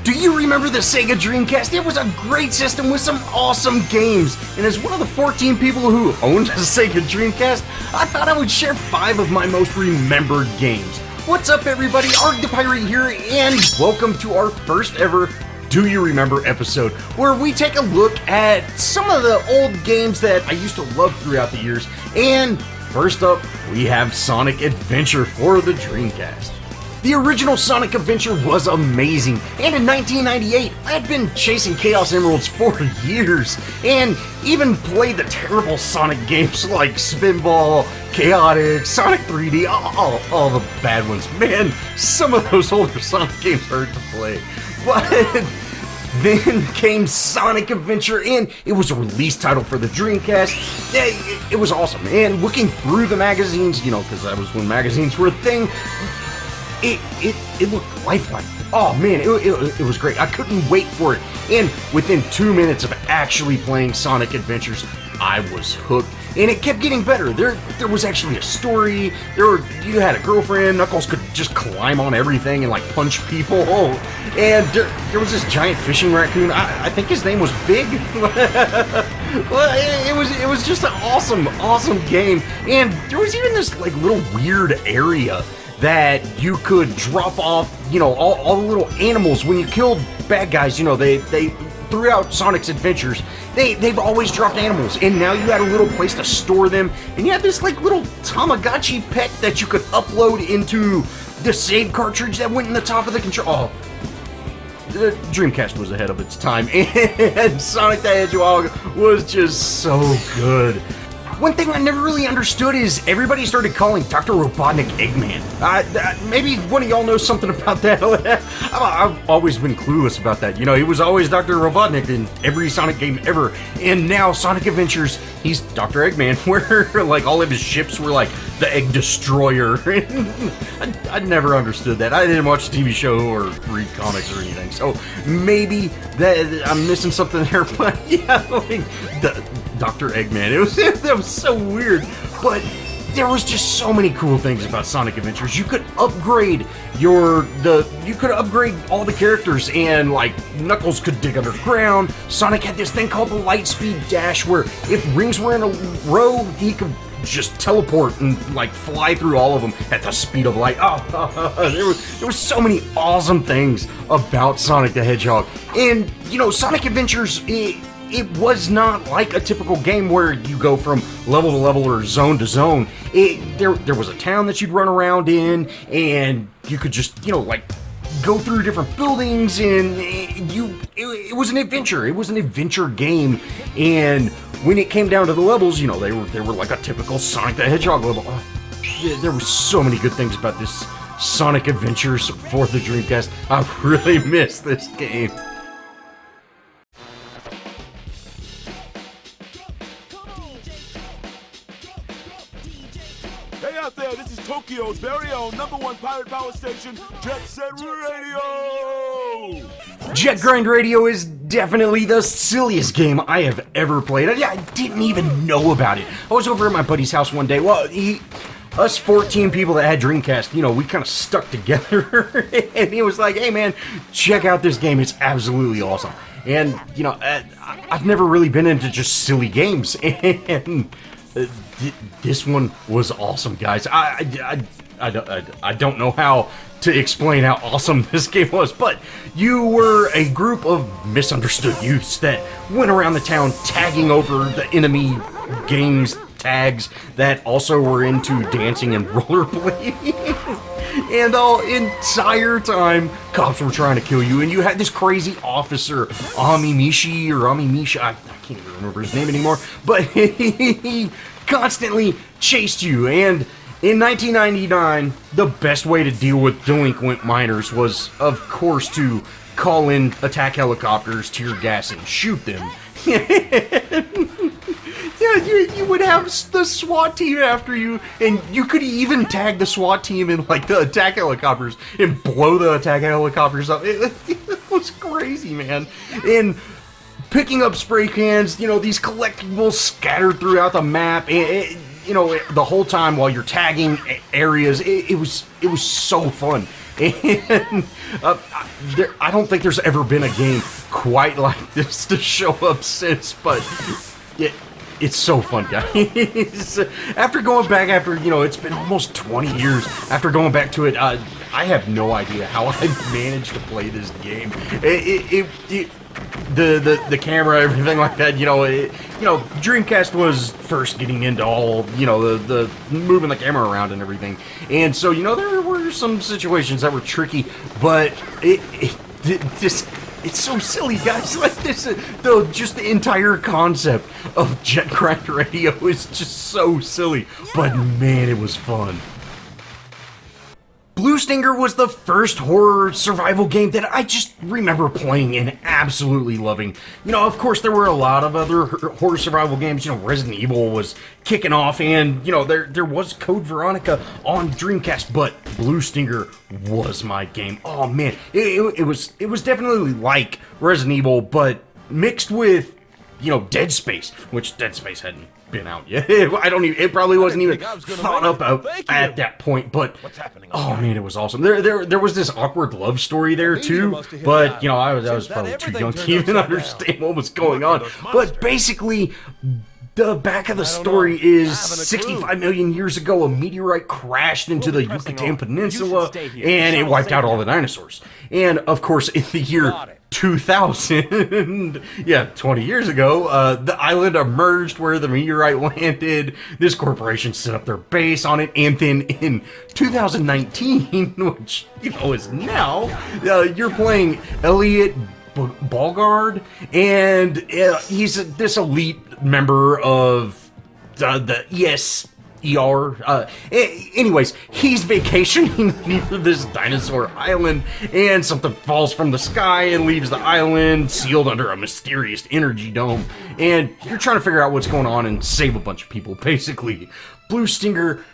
Do you remember the Sega Dreamcast? It was a great system with some awesome games. And as one of the 14 people who owned a Sega Dreamcast, I thought I would share 5 of my most remembered games. What's up, everybody? Arrg the Pirate here, and welcome to our first ever Do You Remember episode, where we take a look at some of the old games that I used to love throughout the years. And first up, we have Sonic Adventure for the Dreamcast. The original Sonic Adventure was amazing, and in 1998, I had been chasing Chaos Emeralds for years, and even played the terrible Sonic games like Spinball, Chaotix, Sonic 3D, all the bad ones. Man, some of those older Sonic games hurt to play. But then came Sonic Adventure, and it was a release title for the Dreamcast. It was awesome, and looking through the magazines, because that was when magazines were a thing, it looked lifelike. Oh man, it was great. I couldn't wait for it. And within 2 minutes of actually playing Sonic Adventures, I was hooked. And it kept getting better. There was actually a story. You had a girlfriend. Knuckles could just climb on everything and like punch people. And there was this giant fishing raccoon. I think his name was Big. Well, it was just an awesome game. And there was even this like little weird area that you could drop off, all the little animals. When you killed bad guys, they throughout Sonic's adventures, they've always dropped animals, and now you had a little place to store them, and you had this like little Tamagotchi pet that you could upload into the save cartridge that went in the top of the control. Oh, the Dreamcast was ahead of its time, and Sonic the Hedgehog was just so good. One thing I never really understood is everybody started calling Dr. Robotnik Eggman. Maybe one of y'all knows something about that. I've always been clueless about that. He was always Dr. Robotnik in every Sonic game ever. And now Sonic Adventures, he's Dr. Eggman, where like all of his ships were like the Egg Destroyer. I never understood that. I didn't watch the TV show or read comics or anything. So maybe that I'm missing something there. But yeah, like Dr. Eggman. That was so weird, but there was just so many cool things about Sonic Adventures. You could upgrade you could upgrade all the characters, and like Knuckles could dig underground. Sonic had this thing called the Lightspeed Dash, where if rings were in a row, he could just teleport and like fly through all of them at the speed of light. There was so many awesome things about Sonic the Hedgehog, and Sonic Adventures. It was not like a typical game where you go from level to level or zone to zone. There was a town that you'd run around in, and you could just, like, go through different buildings, and it was an adventure. It was an adventure game, and when it came down to the levels, they were like a typical Sonic the Hedgehog level. There were so many good things about this Sonic Adventures for the Dreamcast. I really miss this game. Hey out there, this is Tokyo's very own #1 pirate power station, Jet Set Radio! Jet Grind Radio is definitely the silliest game I have ever played. I didn't even know about it. I was over at my buddy's house one day. Well, us 14 people that had Dreamcast, we kind of stuck together. And he was like, hey man, check out this game. It's absolutely awesome. And, I've never really been into just silly games. And this one was awesome, guys. I don't know how to explain how awesome this game was, but you were a group of misunderstood youths that went around the town tagging over the enemy gangs tags that also were into dancing and rollerblading. And all entire time, cops were trying to kill you, and you had this crazy officer, Misha, I can't even remember his name anymore, but he constantly chased you. And in 1999, the best way to deal with delinquent minors was, of course, to call in attack helicopters, tear gas, and shoot them. Yeah, you would have the SWAT team after you, and you could even tag the SWAT team in like the attack helicopters and blow the attack helicopters up. It was crazy, man. And picking up spray cans, these collectibles scattered throughout the map, the whole time while you're tagging areas, it was so fun. And I don't think there's ever been a game quite like this to show up since, but it's so fun, guys. After going back, it's been almost 20 years, after going back to it, I have no idea how I managed to play this game. The camera, everything like that, Dreamcast was first getting into all, the moving the camera around and everything. And so, there were some situations that were tricky, but it's so silly, guys. Like this, though, just the entire concept of jet cracked radio is just so silly. But man, it was fun. Blue Stinger was the first horror survival game that I just remember playing and absolutely loving. Of course, there were a lot of other horror survival games. Resident Evil was kicking off, and, there was Code Veronica on Dreamcast, but Blue Stinger was my game. Oh, man. It was definitely like Resident Evil, but mixed with, Dead Space, which Dead Space hadn't been out yet. It probably wasn't even thought up at that point, but oh man, it was awesome. There was this awkward love story there too, but I was probably too young to even understand what was going on. But basically, the back of the story is 65 million years ago, a meteorite crashed into the Yucatan Peninsula and it wiped out all the dinosaurs. And of course, in the year 2000, 20 years ago, the island emerged where the meteorite landed. This corporation set up their base on it, and then in 2019, which is now, you're playing Elliot Bogard, and he's this elite member of the yesteryear. Anyways, he's vacationing near this dinosaur island, and something falls from the sky and leaves the island sealed under a mysterious energy dome, and you're trying to figure out what's going on and save a bunch of people, basically. Blue Stinger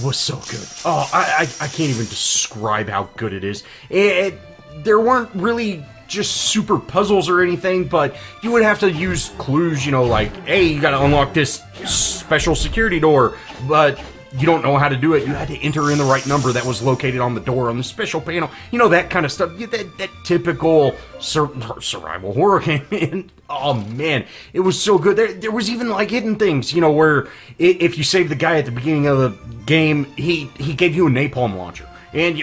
was so good. Oh, I can't even describe how good it is. There weren't really just super puzzles or anything, but you would have to use clues, like, hey, you gotta unlock this special security door, but you don't know how to do it. You had to enter in the right number that was located on the door on the special panel, that kind of stuff. That typical survival horror game. And, oh man, it was so good. There was even like hidden things, where if you saved the guy at the beginning of the game, he gave you a napalm launcher. And,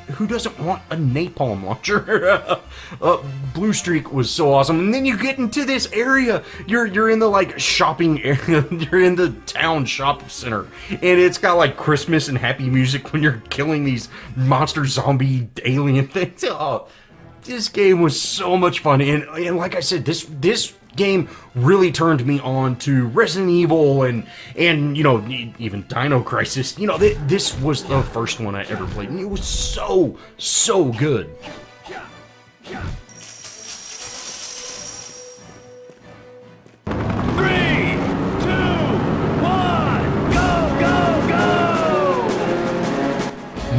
who doesn't want a napalm launcher? Blue Streak was so awesome. And then you get into this area. You're in the, shopping area. You're in the town shop center. And it's got, Christmas and happy music when you're killing these monster zombie alien things. Oh, this game was so much fun. And like I said, this game really turned me on to Resident Evil and even Dino Crisis. This was the first one I ever played, and it was so good.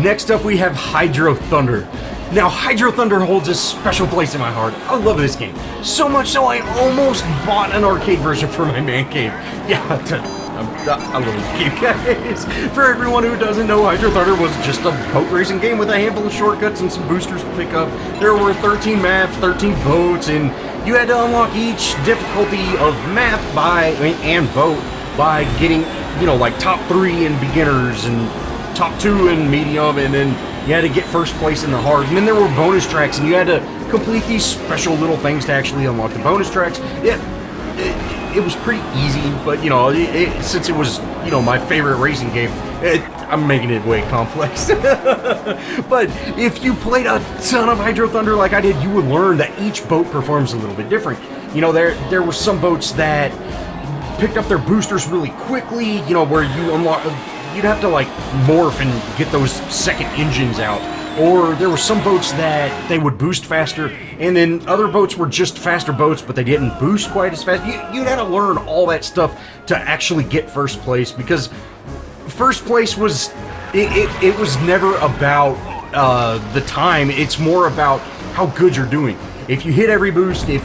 Next up, we have Hydro Thunder. Now, Hydro Thunder holds a special place in my heart. I love this game. So much so I almost bought an arcade version for my man cave. Yeah, I love this game, guys. For everyone who doesn't know, Hydro Thunder was just a boat racing game with a handful of shortcuts and some boosters to pick up. There were 13 maps, 13 boats, and you had to unlock each difficulty of map and boat by getting, top 3 in beginners and top 2 in medium, and then you had to get first place in the hard. And then there were bonus tracks, and you had to complete these special little things to actually unlock the bonus tracks. It was pretty easy, but, since it was, my favorite racing game, I'm making it way complex. But if you played a ton of Hydro Thunder like I did, you would learn that each boat performs a little bit different. There were some boats that picked up their boosters really quickly, where you unlock... You'd have to morph and get those second engines out. Or there were some boats that they would boost faster, and then other boats were just faster boats, but they didn't boost quite as fast. You'd have to learn all that stuff to actually get first place, because first place was... It was never about the time. It's more about how good you're doing. If you hit every boost, if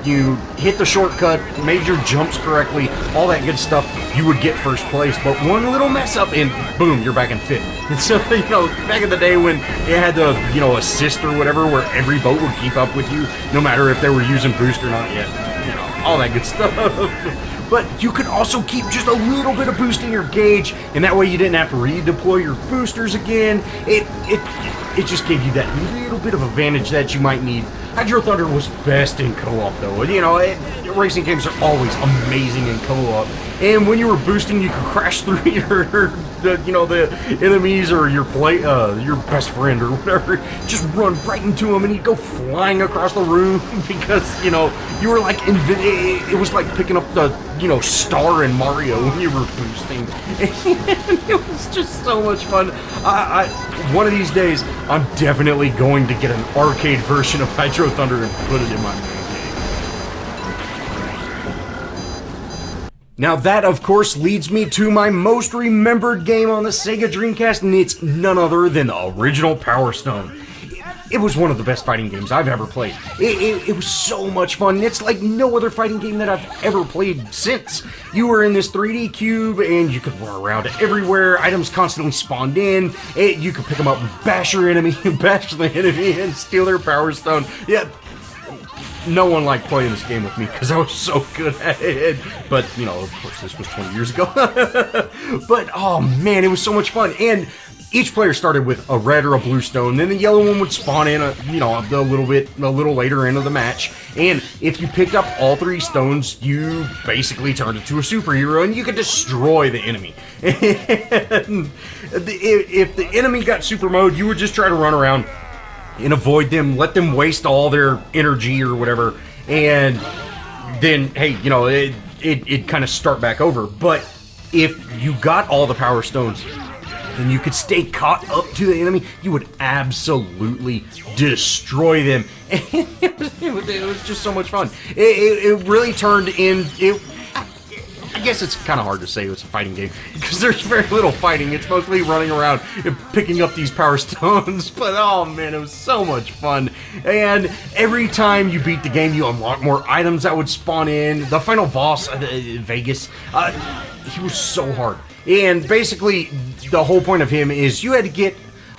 you hit the shortcut, made your jumps correctly, all that good stuff, you would get first place. But one little mess up and boom, you're back in fifth. And so, back in the day when it had the, assist or whatever, where every boat would keep up with you, no matter if they were using boost or not yet, all that good stuff. But you could also keep just a little bit of boost in your gauge, and that way you didn't have to redeploy your boosters again. It just gave you that little bit of advantage that you might need. Hydro Thunder was best in co-op, though. Racing games are always amazing in co-op. And when you were boosting, you could crash through the enemies or your best friend or whatever. Just run right into him, and he'd go flying across the room because you were like it was like picking up the star in Mario when you were boosting. And it was just so much fun. One of these days, I'm definitely going to get an arcade version of Hydro Thunder and put it in my main game. Now that, of course, leads me to my most remembered game on the Sega Dreamcast, and it's none other than the original Power Stone. It was one of the best fighting games I've ever played. It was so much fun. It's like no other fighting game that I've ever played since. You were in this 3D cube, and you could run around everywhere. Items constantly spawned in. You could pick them up and bash the enemy, and steal their Power Stone. Yeah. No one liked playing this game with me because I was so good at it. But, of course, this was 20 years ago. But, oh man, it was so much fun. And each player started with a red or a blue stone. Then the yellow one would spawn in a little later into the match. And if you picked up all three stones, you basically turned into a superhero and you could destroy the enemy. And if the enemy got super mode, you would just try to run around and avoid them, let them waste all their energy or whatever, and then, hey, it'd kind of start back over. But if you got all the Power Stones and you could stay caught up to the enemy, you would absolutely destroy them. It was just so much fun. It really turned in... I guess it's kind of hard to say it's a fighting game because there's very little fighting. It's mostly running around and picking up these Power Stones. But oh man, it was so much fun. And every time you beat the game, you unlock more items that would spawn in. The final boss, Vegas, he was so hard. And basically, the whole point of him is you had to get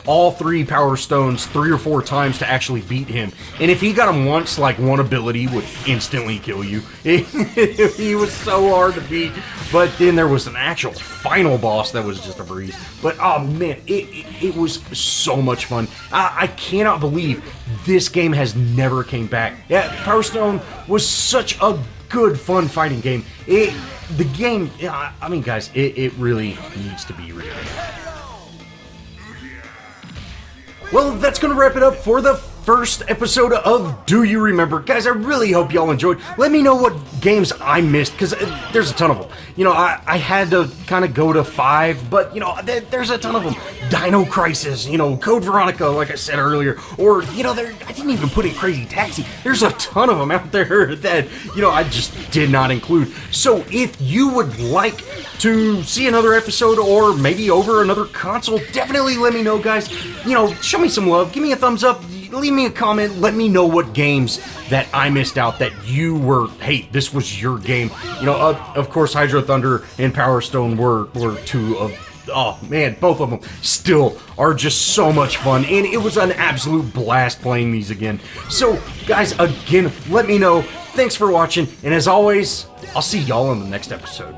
all three Power Stones 3 or 4 times to actually beat him. And if he got them once, like one ability would instantly kill you. He was so hard to beat. But then there was an actual final boss that was just a breeze. But oh man, it was so much fun. I cannot believe this game has never came back. Yeah, Power Stone was such a good, fun fighting game. The game, I mean guys, it really needs to be remade. Well, that's going to wrap it up for the first episode of Do You Remember? Guys, I really hope y'all enjoyed. Let me know what games I missed, because there's a ton of them. I had to kind of go to 5, but, there's a ton of them. Dino Crisis, Code Veronica, like I said earlier, or, I didn't even put in Crazy Taxi. There's a ton of them out there that, I just did not include. So if you would like to see another episode or maybe over another console, definitely let me know, guys. Show me some love. Give me a thumbs up. Leave me a comment. Let me know what games that I missed out that you were, hey, this was your game. Of course, Hydro Thunder and Power Stone were two of, oh man, both of them still are just so much fun. And it was an absolute blast playing these again. So, guys, again, let me know. Thanks for watching. And as always, I'll see y'all in the next episode.